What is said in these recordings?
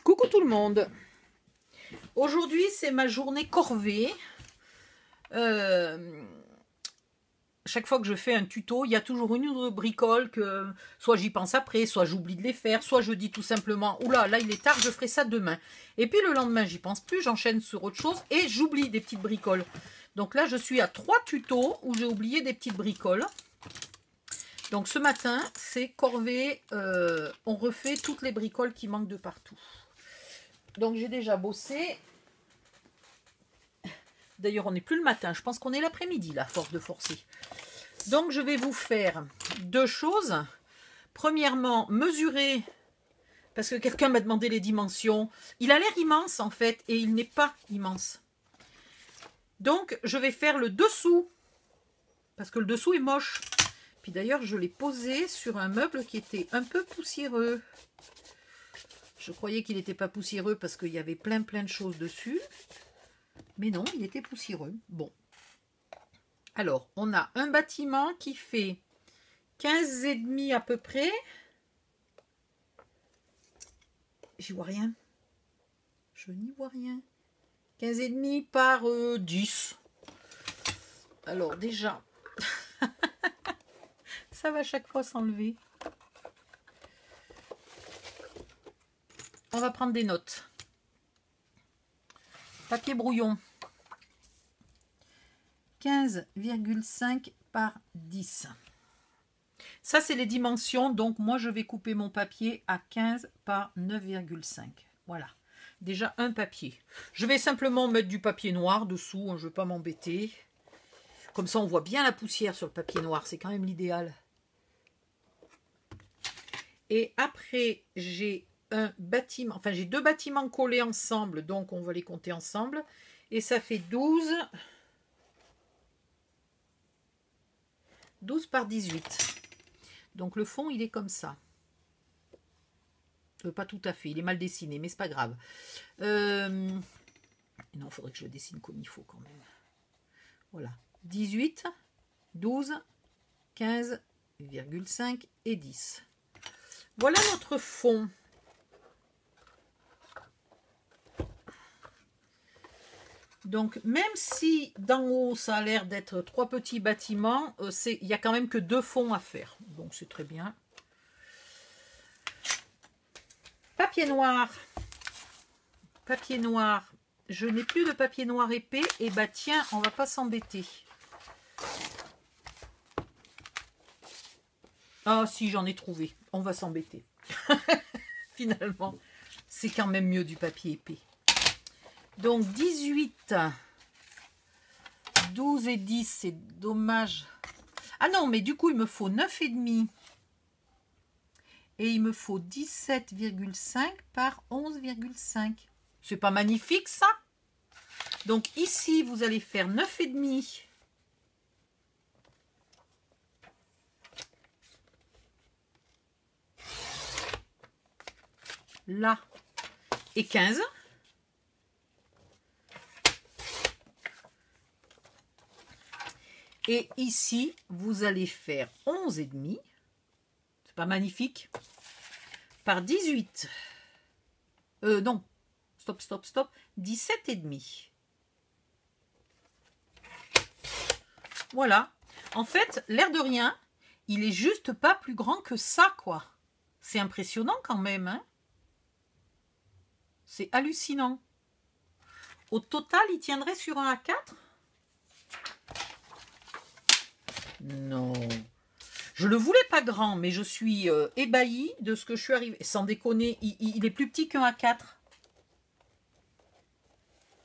Coucou tout le monde. Aujourd'hui c'est ma journée corvée. Chaque fois que je fais un tuto, il y a toujours une bricole que soit j'y pense après, soit j'oublie de les faire, soit je dis tout simplement oula, là il est tard, je ferai ça demain. Et puis le lendemain j'y pense plus, j'enchaîne sur autre chose et j'oublie des petites bricoles. Donc là je suis à 3 tutos où j'ai oublié des petites bricoles. Donc ce matin c'est corvée, on refait toutes les bricoles qui manquent de partout. Donc j'ai déjà bossé. D'ailleurs on n'est plus le matin, je pense qu'on est l'après-midi là, force de forcer. Donc je vais vous faire deux choses. Premièrement, mesurer, parce que quelqu'un m'a demandé les dimensions. Il a l'air immense en fait, et il n'est pas immense. Donc je vais faire le dessous, parce que le dessous est moche. Puis d'ailleurs je l'ai posé sur un meuble qui était un peu poussiéreux. Je croyais qu'il n'était pas poussiéreux parce qu'il y avait plein de choses dessus. Mais non, il était poussiéreux. Bon. Alors, on a un bâtiment qui fait 15,5 à peu près. J'y vois rien. Je n'y vois rien. 15,5 par 10. Alors déjà, ça va chaque fois s'enlever. On va prendre des notes. Papier brouillon. 15,5 par 10. Ça, c'est les dimensions. Donc, moi, je vais couper mon papier à 15 par 9,5. Voilà. Déjà, un papier. Je vais simplement mettre du papier noir dessous. Je ne vais pas m'embêter. Comme ça, on voit bien la poussière sur le papier noir. C'est quand même l'idéal. Et après, j'ai un bâtiment. Enfin, j'ai deux bâtiments collés ensemble. Donc, on va les compter ensemble. Et ça fait 12 par 18. Donc le fond, il est comme ça. Pas tout à fait, il est mal dessiné, mais c'est pas grave. Non, il faudrait que je le dessine comme il faut quand même. Voilà. 18, 12, 15,5 et 10. Voilà notre fond. Donc, même si d'en haut, ça a l'air d'être 3 petits bâtiments, il n'y a quand même que 2 fonds à faire. Donc, c'est très bien. Papier noir. Papier noir. Je n'ai plus de papier noir épais. Et bah tiens, on va pas s'embêter. Ah si, j'en ai trouvé. On va s'embêter. Finalement, c'est quand même mieux du papier épais. Donc 18, 12 et 10, c'est dommage. Ah non, mais du coup, il me faut 9,5. Et il me faut 17,5 par 11,5. C'est pas magnifique, ça? Donc ici, vous allez faire 9,5. Là. Et 15. Et ici, vous allez faire 11,5. C'est pas magnifique. Par 18. Non. Stop. 17,5. Voilà. En fait, l'air de rien, il est juste pas plus grand que ça, quoi. C'est impressionnant quand même, hein. C'est hallucinant. Au total, il tiendrait sur un A4 ? Non. Je le voulais pas grand, mais je suis ébahie de ce que je suis arrivée. Sans déconner, il est plus petit qu'un A4.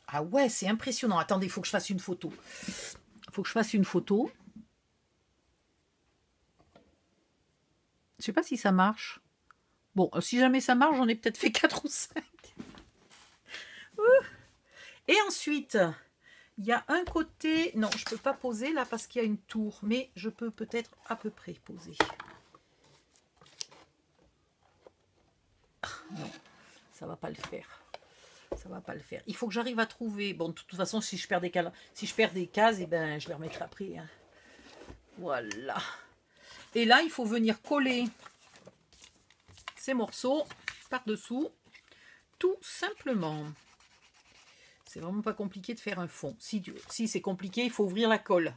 Ah ouais, c'est impressionnant. Attendez, il faut que je fasse une photo. Il faut que je fasse une photo. Je sais pas si ça marche. Bon, si jamais ça marche, j'en ai peut-être fait 4 ou 5. Et ensuite, il y a un côté... Non, je ne peux pas poser là parce qu'il y a une tour. Mais je peux peut-être à peu près poser. Non, ça ne va pas le faire. Ça va pas le faire. Il faut que j'arrive à trouver... Bon, de toute façon, si je perds des cases, eh ben, je les remettrai après. Hein. Voilà. Et là, il faut venir coller ces morceaux par-dessous. tout simplement. C'est vraiment pas compliqué de faire un fond. Si c'est compliqué, il faut ouvrir la colle.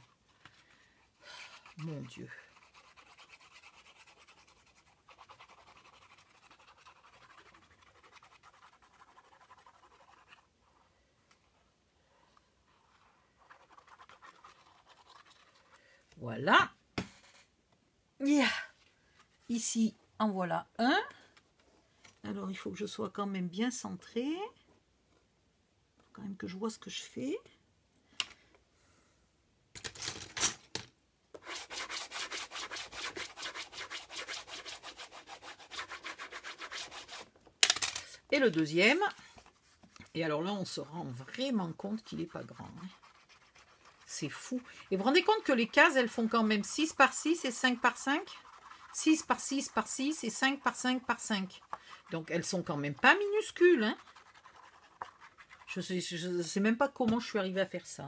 Mon Dieu. Voilà. Yeah. Ici, en voilà un. Alors, il faut que je sois quand même bien centré. Il faut quand même que je vois ce que je fais. Et le deuxième. Et alors là, on se rend vraiment compte qu'il n'est pas grand. Hein. C'est fou. Et vous vous rendez compte que les cases, elles font quand même 6 par 6 et 5 par 5. 6 par 6 par 6 et 5 par 5 par 5. Donc, elles sont quand même pas minuscules. Hein. Je sais même pas comment je suis arrivée à faire ça.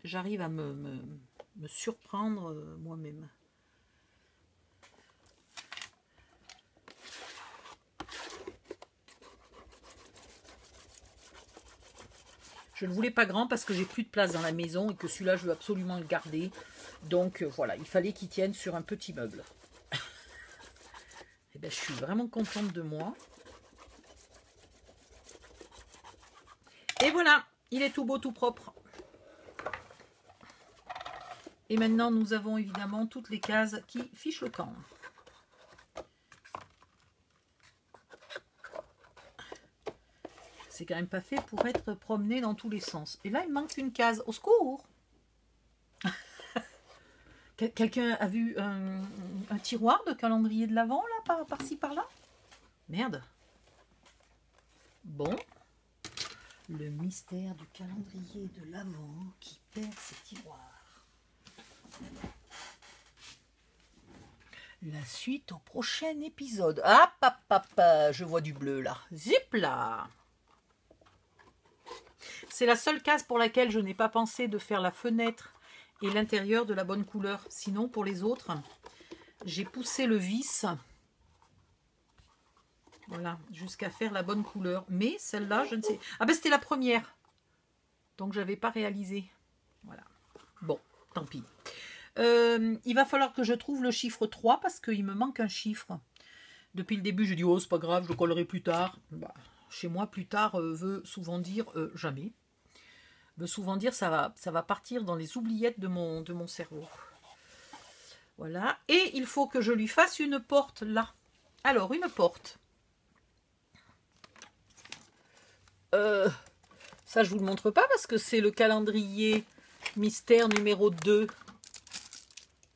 J'arrive à me surprendre moi-même. Je ne voulais pas grand parce que j'ai plus de place dans la maison et que celui-là, je veux absolument le garder. Donc, voilà, il fallait qu'il tienne sur un petit meuble. Et bien, je suis vraiment contente de moi. Et voilà, il est tout beau, tout propre. Et maintenant, nous avons évidemment toutes les cases qui fichent le camp. C'est quand même pas fait pour être promené dans tous les sens. Et là, il manque une case. Au secours! Quelqu'un a vu un tiroir de calendrier de l'Avent, là, par-ci, par-là? Merde. Bon. Le mystère du calendrier de l'Avent qui perd ses tiroirs. La suite au prochain épisode. Je vois du bleu, là. Zip, là. C'est la seule case pour laquelle je n'ai pas pensé de faire la fenêtre et l'intérieur de la bonne couleur. Sinon, pour les autres, j'ai poussé le vis. Voilà, jusqu'à faire la bonne couleur. Mais celle-là, je ne sais... Ah ben, c'était la première. Donc, je n'avais pas réalisé. Voilà. Bon, tant pis. Il va falloir que je trouve le chiffre 3 parce qu'il me manque un chiffre. Depuis le début, je dis, oh, c'est pas grave, je le collerai plus tard. Bah, chez moi, plus tard veut souvent dire jamais. Veut souvent dire ça va partir dans les oubliettes de mon cerveau. Voilà. Et il faut que je lui fasse une porte là. Alors, une porte. Ça, je vous le montre pas parce que c'est le calendrier mystère numéro 2.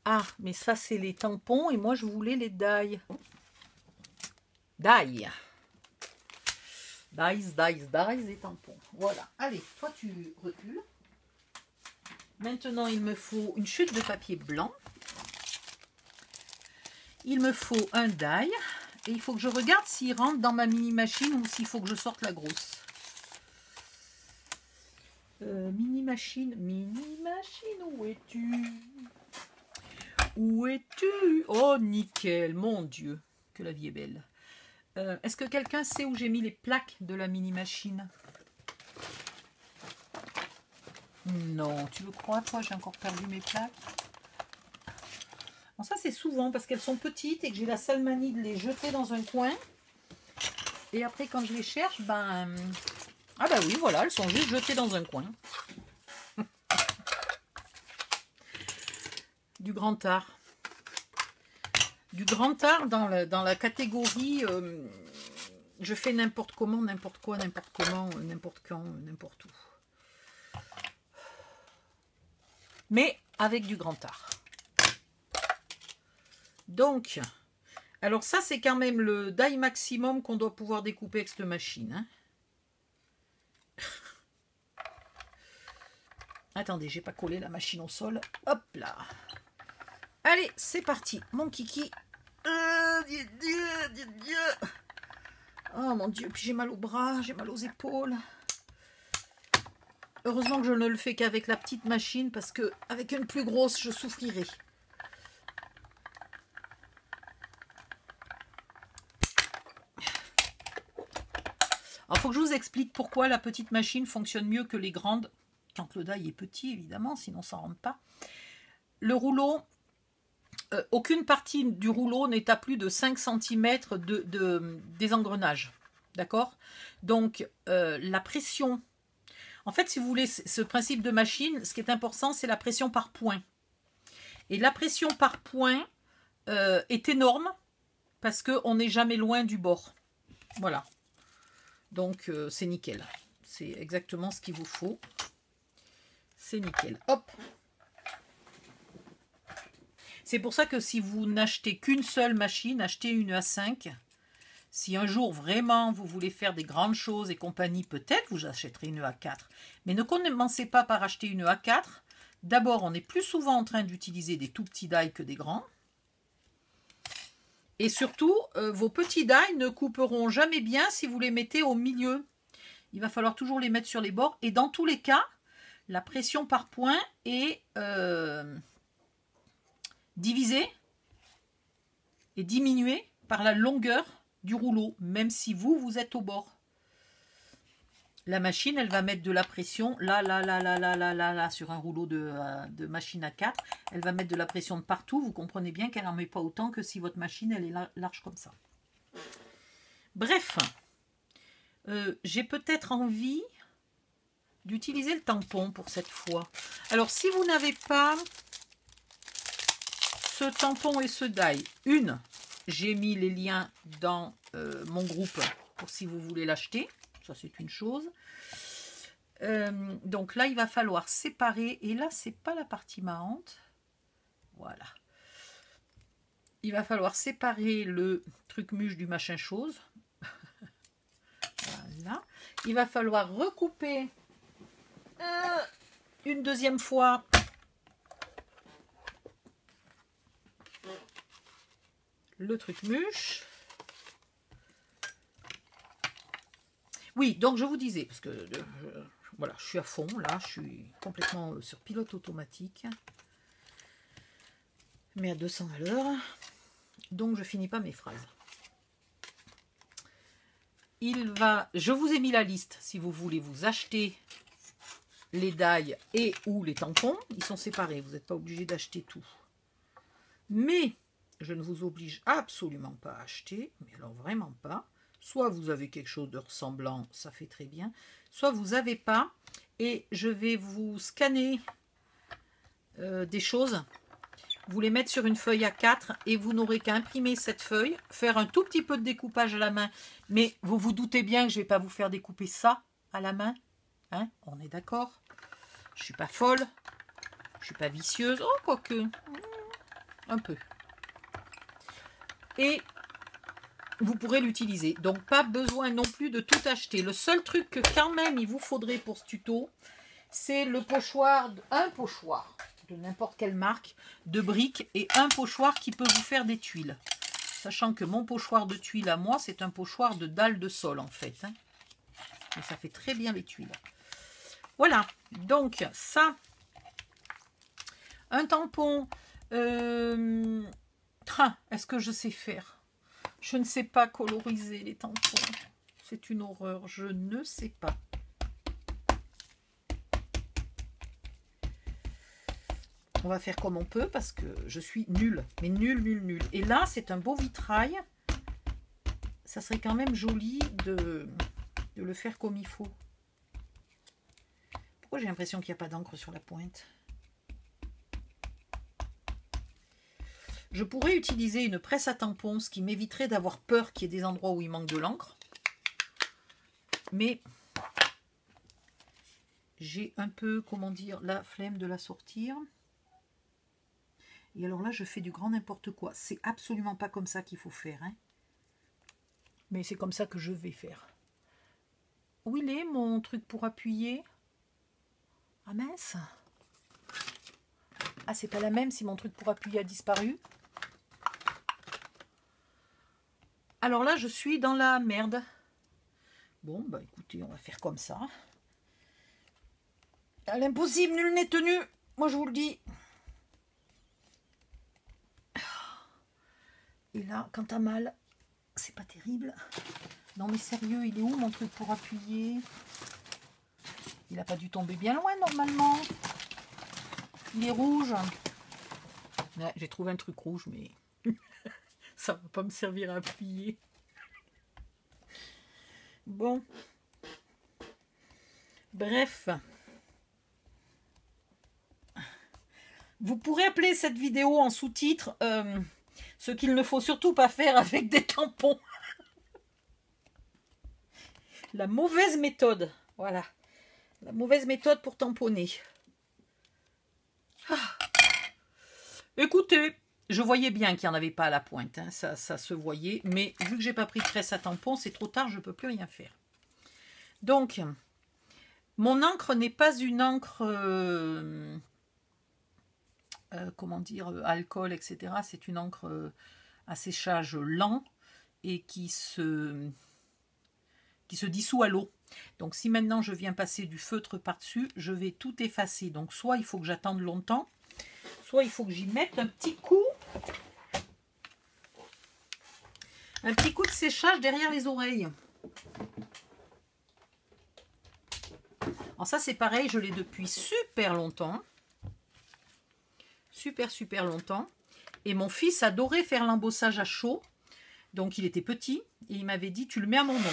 Ah, mais ça, c'est les tampons et moi, je voulais les die. Die. Dies et tampons. Voilà. Allez, toi, tu recules. Maintenant, il me faut une chute de papier blanc. Il me faut un die. Et il faut que je regarde s'il rentre dans ma mini-machine ou s'il faut que je sorte la grosse. Mini-machine, où es-tu? Où es-tu? Oh, nickel, mon Dieu, que la vie est belle. Est-ce que quelqu'un sait où j'ai mis les plaques de la mini-machine? Non, tu le crois, toi? J'ai encore perdu mes plaques. Bon, ça, c'est souvent parce qu'elles sont petites et que j'ai la sale manie de les jeter dans un coin. Et après, quand je les cherche, ben... Ah ben oui, voilà, elles sont juste jetées dans un coin. Du grand art. Du grand art dans la catégorie je fais n'importe comment, n'importe quoi, n'importe comment, n'importe quand, n'importe où. Mais avec du grand art. Donc, alors ça c'est quand même le die maximum qu'on doit pouvoir découper avec cette machine. Hein. Attendez, j'ai pas collé la machine au sol. Hop là. Allez, c'est parti, mon kiki. Oh mon Dieu, puis j'ai mal aux bras, j'ai mal aux épaules. Heureusement que je ne le fais qu'avec la petite machine parce que avec une plus grosse, je souffrirais. Alors, il faut que je vous explique pourquoi la petite machine fonctionne mieux que les grandes, quand le die est petit, évidemment, sinon ça ne rentre pas. Le rouleau, aucune partie du rouleau n'est à plus de 5 cm des engrenages. D'accord? Donc, la pression... En fait, si vous voulez, ce principe de machine, ce qui est important, c'est la pression par point. Et la pression par point est énorme parce qu'on n'est jamais loin du bord. Voilà. Donc, c'est nickel. C'est exactement ce qu'il vous faut. C'est nickel. Hop. C'est pour ça que si vous n'achetez qu'une seule machine, achetez une A5. Si un jour vraiment vous voulez faire des grandes choses et compagnie, peut-être vous achèterez une A4. Mais ne commencez pas par acheter une A4. D'abord, on est plus souvent en train d'utiliser des tout petits die que des grands. Et surtout, vos petits die ne couperont jamais bien si vous les mettez au milieu. Il va falloir toujours les mettre sur les bords. Et dans tous les cas, la pression par point est divisée et diminuée par la longueur du rouleau, même si vous êtes au bord. La machine, elle va mettre de la pression là, sur un rouleau de machine à 4. Elle va mettre de la pression de partout. Vous comprenez bien qu'elle n'en met pas autant que si votre machine, elle est large comme ça. Bref, j'ai peut-être envie d'utiliser le tampon pour cette fois. Alors, si vous n'avez pas ce tampon et ce die, j'ai mis les liens dans mon groupe pour si vous voulez l'acheter. Ça, c'est une chose. Donc là, il va falloir séparer. Et là, c'est pas la partie marrante. Voilà. Il va falloir séparer le truc muche du machin chose. Voilà. Il va falloir recouper une deuxième fois le truc muche. Oui, donc je vous disais, parce que voilà, je suis à fond, là, je suis complètement sur pilote automatique, mais à 200 à l'heure, donc je finis pas mes phrases. Je vous ai mis la liste, si vous voulez vous acheter les die et ou les tampons, ils sont séparés, vous n'êtes pas obligé d'acheter tout. Mais je ne vous oblige absolument pas à acheter, mais alors vraiment pas. Soit vous avez quelque chose de ressemblant, ça fait très bien, soit vous n'avez pas, et je vais vous scanner des choses, vous les mettre sur une feuille A4, et vous n'aurez qu'à imprimer cette feuille, faire un tout petit peu de découpage à la main, mais vous vous doutez bien que je ne vais pas vous faire découper ça à la main, hein, on est d'accord? Je ne suis pas folle, je ne suis pas vicieuse, oh quoique, un peu. Et vous pourrez l'utiliser. Donc, pas besoin non plus de tout acheter. Le seul truc que quand même il vous faudrait pour ce tuto, c'est le pochoir, un pochoir de n'importe quelle marque, de briques et un pochoir qui peut vous faire des tuiles. Sachant que mon pochoir de tuiles à moi, c'est un pochoir de dalle de sol en fait. Hein. Et ça fait très bien les tuiles. Voilà. Donc, ça, un tampon. Est-ce que je sais faire? Je ne sais pas coloriser les tampons. C'est une horreur. Je ne sais pas. On va faire comme on peut parce que je suis nulle. Mais nulle. Et là, c'est un beau vitrail. Ça serait quand même joli de le faire comme il faut. Pourquoi j'ai l'impression qu'il n'y a pas d'encre sur la pointe? Je pourrais utiliser une presse à tampons, ce qui m'éviterait d'avoir peur qu'il y ait des endroits où il manque de l'encre. Mais j'ai un peu, comment dire, la flemme de la sortir. Et alors là, je fais du grand n'importe quoi. C'est absolument pas comme ça qu'il faut faire. Hein. Mais c'est comme ça que je vais faire. Où il est mon truc pour appuyer? Ah mince! Ah, c'est pas la même si mon truc pour appuyer a disparu. Alors là, je suis dans la merde. Bon, bah écoutez, on va faire comme ça. À l'impossible, nul n'est tenu. Moi, je vous le dis. Et là, quand t'as mal, c'est pas terrible. Non mais sérieux, il est où mon truc pour appuyer? Il n'a pas dû tomber bien loin normalement. Il est rouge. Ouais, j'ai trouvé un truc rouge, mais ça va pas me servir à appuyer. Bon. Bref. Vous pourrez appeler cette vidéo en sous-titre ce qu'il ne faut surtout pas faire avec des tampons. La mauvaise méthode. Voilà. La mauvaise méthode pour tamponner. Ah. Écoutez, je voyais bien qu'il n'y en avait pas à la pointe. Hein, ça se voyait. Mais vu que j'ai pas pris de tresse à tampon, c'est trop tard, je ne peux plus rien faire. Donc, mon encre n'est pas une encre... comment dire, alcool, etc. C'est une encre à séchage lent et qui se dissout à l'eau. Donc si maintenant je viens passer du feutre par-dessus, je vais tout effacer. Donc soit il faut que j'attende longtemps, soit il faut que j'y mette un petit coup de séchage derrière les oreilles. Alors ça c'est pareil, je l'ai depuis super longtemps. Super longtemps. Et mon fils adorait faire l'embossage à chaud. Donc il était petit et il m'avait dit tu le mets à mon nom.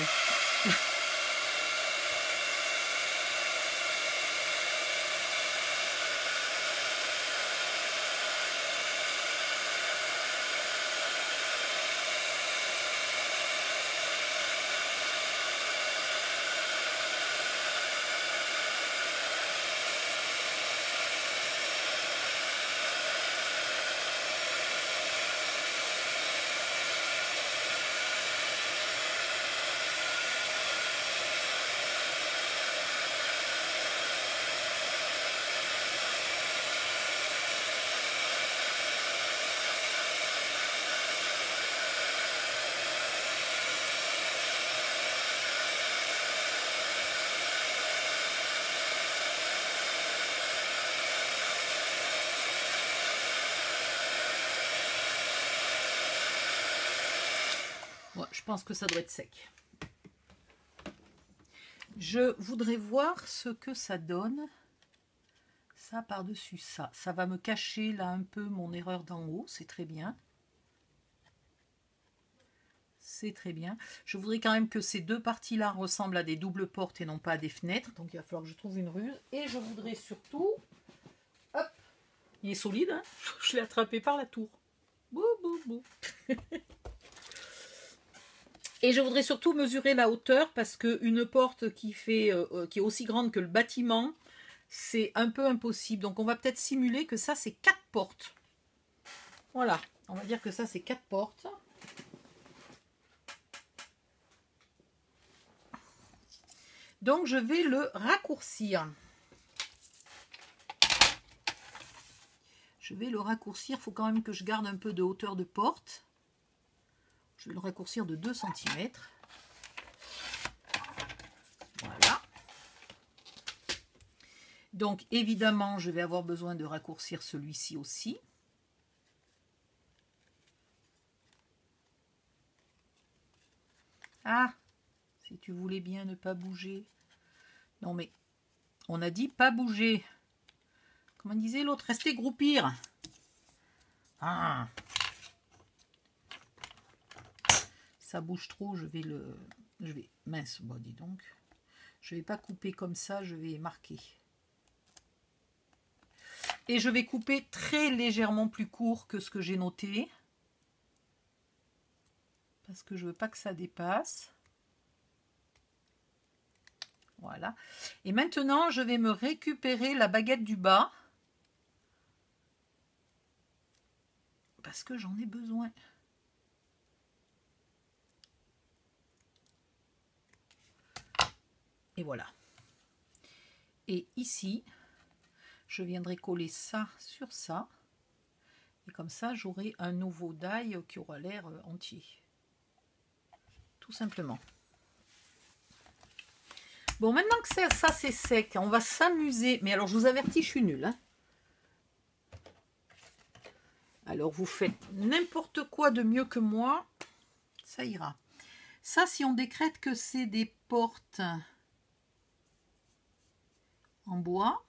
Ouais, je pense que ça doit être sec. Je voudrais voir ce que ça donne. Ça par-dessus ça. Ça va me cacher là un peu mon erreur d'en haut. C'est très bien. C'est très bien. Je voudrais quand même que ces deux parties-là ressemblent à des doubles portes et non pas à des fenêtres. Donc il va falloir que je trouve une ruse. Et je voudrais surtout... Hop, il est solide, hein. Je l'ai attrapé par la tour. Bou, bou, bou. Et je voudrais surtout mesurer la hauteur parce qu'une porte qui est aussi grande que le bâtiment, c'est un peu impossible. Donc on va peut-être simuler que ça c'est 4 portes. Voilà, on va dire que ça c'est 4 portes. Donc je vais le raccourcir. Je vais le raccourcir, il faut quand même que je garde un peu de hauteur de porte. Je vais le raccourcir de 2 cm. Voilà. Donc évidemment, je vais avoir besoin de raccourcir celui-ci aussi. Ah, si tu voulais bien ne pas bouger. Non mais, on a dit pas bouger. Comment disait l'autre? Rester groupir. Ah. Ça bouge trop, mince, bon, dis donc. Je vais pas couper comme ça, je vais marquer. Et je vais couper très légèrement plus court que ce que j'ai noté. Parce que je veux pas que ça dépasse. Voilà. Et maintenant, je vais me récupérer la baguette du bas. Parce que j'en ai besoin. Et voilà. Et ici, je viendrai coller ça sur ça. Et comme ça, j'aurai un nouveau die qui aura l'air entier. Tout simplement. Bon, maintenant que ça c'est sec, on va s'amuser. Mais alors, je vous avertis, je suis nulle. Hein. Alors, vous faites n'importe quoi de mieux que moi. Ça ira. Ça, si on décrète que c'est des portes en bois,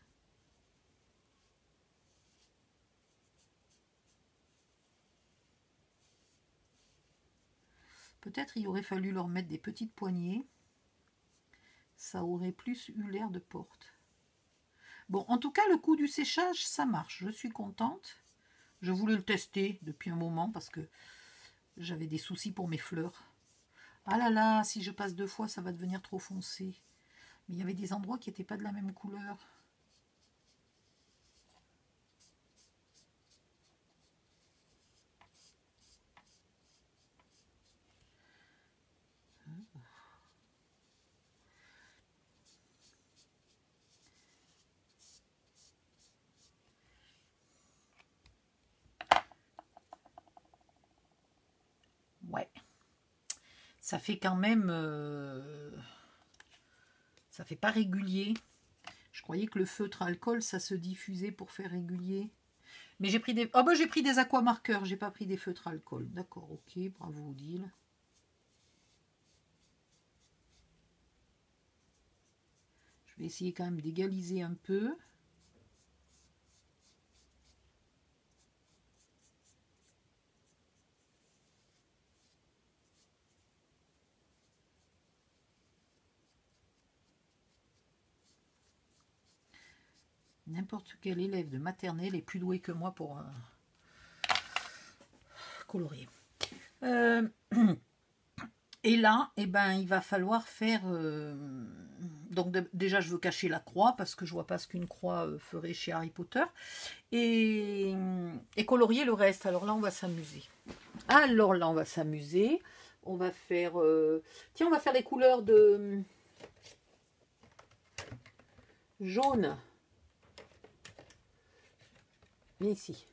peut-être il aurait fallu leur mettre des petites poignées. Ça aurait plus eu l'air de porte. Bon, en tout cas, le coup du séchage, ça marche. Je suis contente. Je voulais le tester depuis un moment parce que j'avais des soucis pour mes fleurs. Ah là là, si je passe 2 fois, ça va devenir trop foncé. Mais il y avait des endroits qui n'étaient pas de la même couleur. Ouais. Ça fait quand même... ça fait pas régulier. Je croyais que le feutre alcool, ça se diffusait pour faire régulier. Mais j'ai pris des... Oh ben j'ai pris des aquamarqueurs, j'ai pas pris des feutres alcool. D'accord, ok, bravo Odile. Je vais essayer quand même d'égaliser un peu. N'importe quel élève de maternelle est plus doué que moi pour colorier. Et là, eh ben, il va falloir faire... donc déjà, je veux cacher la croix parce que je vois pas ce qu'une croix ferait chez Harry Potter. Et colorier le reste. Alors là, on va s'amuser. Alors là, on va s'amuser. On va faire... Tiens, on va faire les couleurs de... jaune. Ici.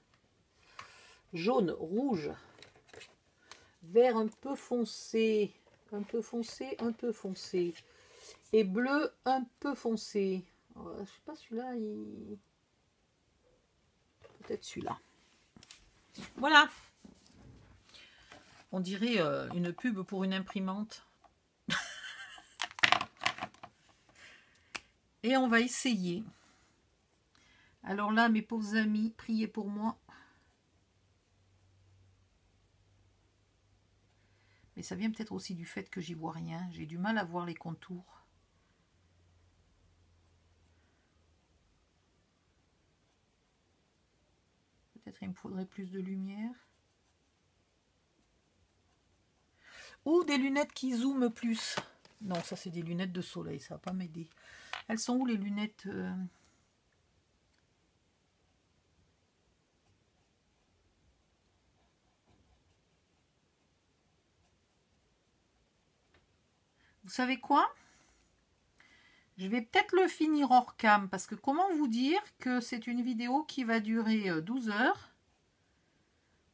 Jaune, rouge, vert un peu foncé, un peu foncé, un peu foncé. Et bleu un peu foncé. Je sais pas, celui-là, il... peut-être celui-là. Voilà. On dirait une pub pour une imprimante. Et on va essayer. Alors là, mes pauvres amis, priez pour moi. Mais ça vient peut-être aussi du fait que j'y vois rien. J'ai du mal à voir les contours. Peut-être il me faudrait plus de lumière. Ou des lunettes qui zooment plus. Non, ça c'est des lunettes de soleil, ça va pas m'aider. Elles sont où les lunettes Vous savez quoi? Je vais peut-être le finir hors cam, parce que comment vous dire que c'est une vidéo qui va durer 12 heures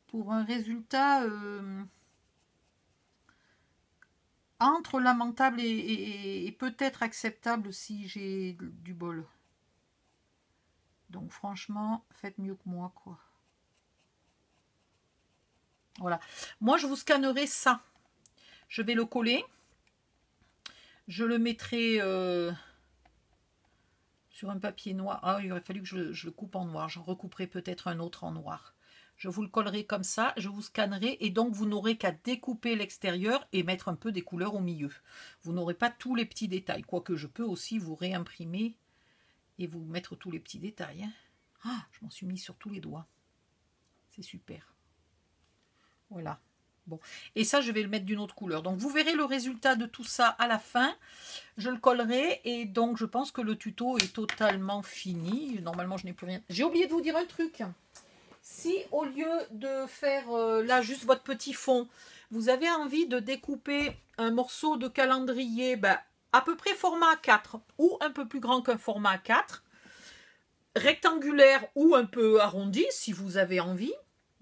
pour un résultat entre lamentable et peut-être acceptable si j'ai du bol. Donc franchement, faites mieux que moi, quoi. Voilà. Moi, je vous scannerai ça. Je vais le coller. Je le mettrai sur un papier noir. Ah, il aurait fallu que je le coupe en noir. J'en recouperai peut-être un autre en noir. Je vous le collerai comme ça, je vous scannerai et donc vous n'aurez qu'à découper l'extérieur et mettre un peu des couleurs au milieu. Vous n'aurez pas tous les petits détails, quoique je peux aussi vous réimprimer et vous mettre tous les petits détails. Ah, je m'en suis mis sur tous les doigts. C'est super. Voilà. Bon. Et ça, je vais le mettre d'une autre couleur. Donc, vous verrez le résultat de tout ça à la fin. Je le collerai et donc, je pense que le tuto est totalement fini. Normalement, je n'ai plus rien. J'ai oublié de vous dire un truc. Si, au lieu de faire là juste votre petit fond, vous avez envie de découper un morceau de calendrier à peu près format A4 ou un peu plus grand qu'un format A4, rectangulaire ou un peu arrondi si vous avez envie,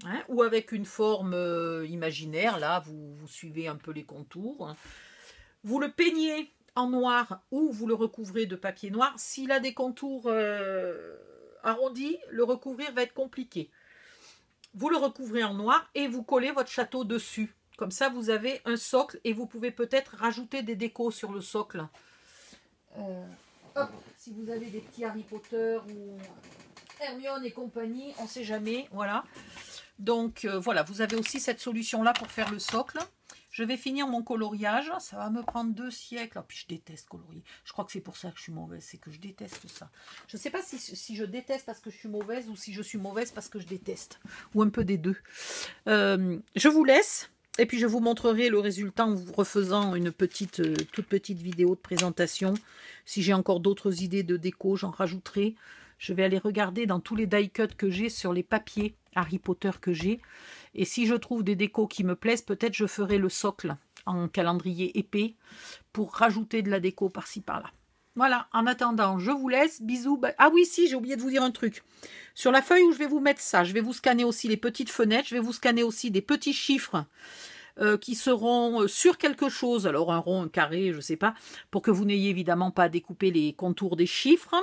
hein, ou avec une forme imaginaire, là vous suivez un peu les contours, hein. Vous le peignez en noir ou vous le recouvrez de papier noir. S'il a des contours arrondis, le recouvrir va être compliqué. Vous le recouvrez en noir et vous collez votre château dessus. Comme ça, vous avez un socle et vous pouvez peut-être rajouter des décos sur le socle. Hop, si vous avez des petits Harry Potter ou Hermione et compagnie, on ne sait jamais. Voilà. Donc, voilà, vous avez aussi cette solution-là pour faire le socle. Je vais finir mon coloriage. Ça va me prendre 2 siècles. Oh, puis je déteste colorier. Je crois que c'est pour ça que je suis mauvaise. C'est que je déteste ça. Je ne sais pas si je déteste parce que je suis mauvaise ou si je suis mauvaise parce que je déteste. Ou un peu des deux. Je vous laisse. Et puis je vous montrerai le résultat en vous refaisant une toute petite vidéo de présentation. Si j'ai encore d'autres idées de déco, j'en rajouterai. Je vais aller regarder dans tous les die cuts que j'ai sur les papiers Harry Potter que j'ai. Et si je trouve des décos qui me plaisent, peut-être je ferai le socle en calendrier épais pour rajouter de la déco par-ci par-là. Voilà, en attendant, je vous laisse. Bisous. Ah oui, si, j'ai oublié de vous dire un truc. Sur la feuille où je vais vous mettre ça, je vais vous scanner aussi les petites fenêtres. Je vais vous scanner aussi des petits chiffres qui seront sur quelque chose. Alors un rond, un carré, je ne sais pas. Pour que vous n'ayez évidemment pas à découper les contours des chiffres.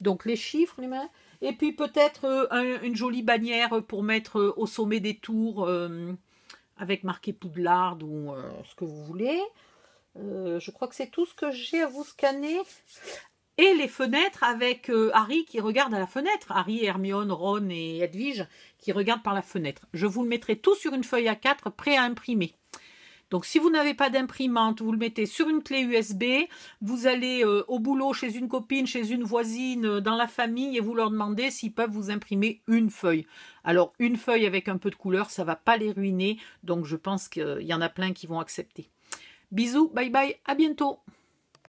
Donc les chiffres, les mains. Et puis peut-être une jolie bannière pour mettre au sommet des tours avec marqué Poudlard ou ce que vous voulez. Je crois que c'est tout ce que j'ai à vous scanner. Et les fenêtres avec Harry qui regarde à la fenêtre. Harry, Hermione, Ron et Edwige qui regardent par la fenêtre. Je vous le mettrai tout sur une feuille A4 prêt à imprimer. Donc, si vous n'avez pas d'imprimante, vous le mettez sur une clé USB, vous allez au boulot, chez une copine, chez une voisine, dans la famille, et vous leur demandez s'ils peuvent vous imprimer une feuille. Alors, une feuille avec un peu de couleur, ça ne va pas les ruiner, donc je pense qu'il y en a plein qui vont accepter. Bisous, bye bye, à bientôt.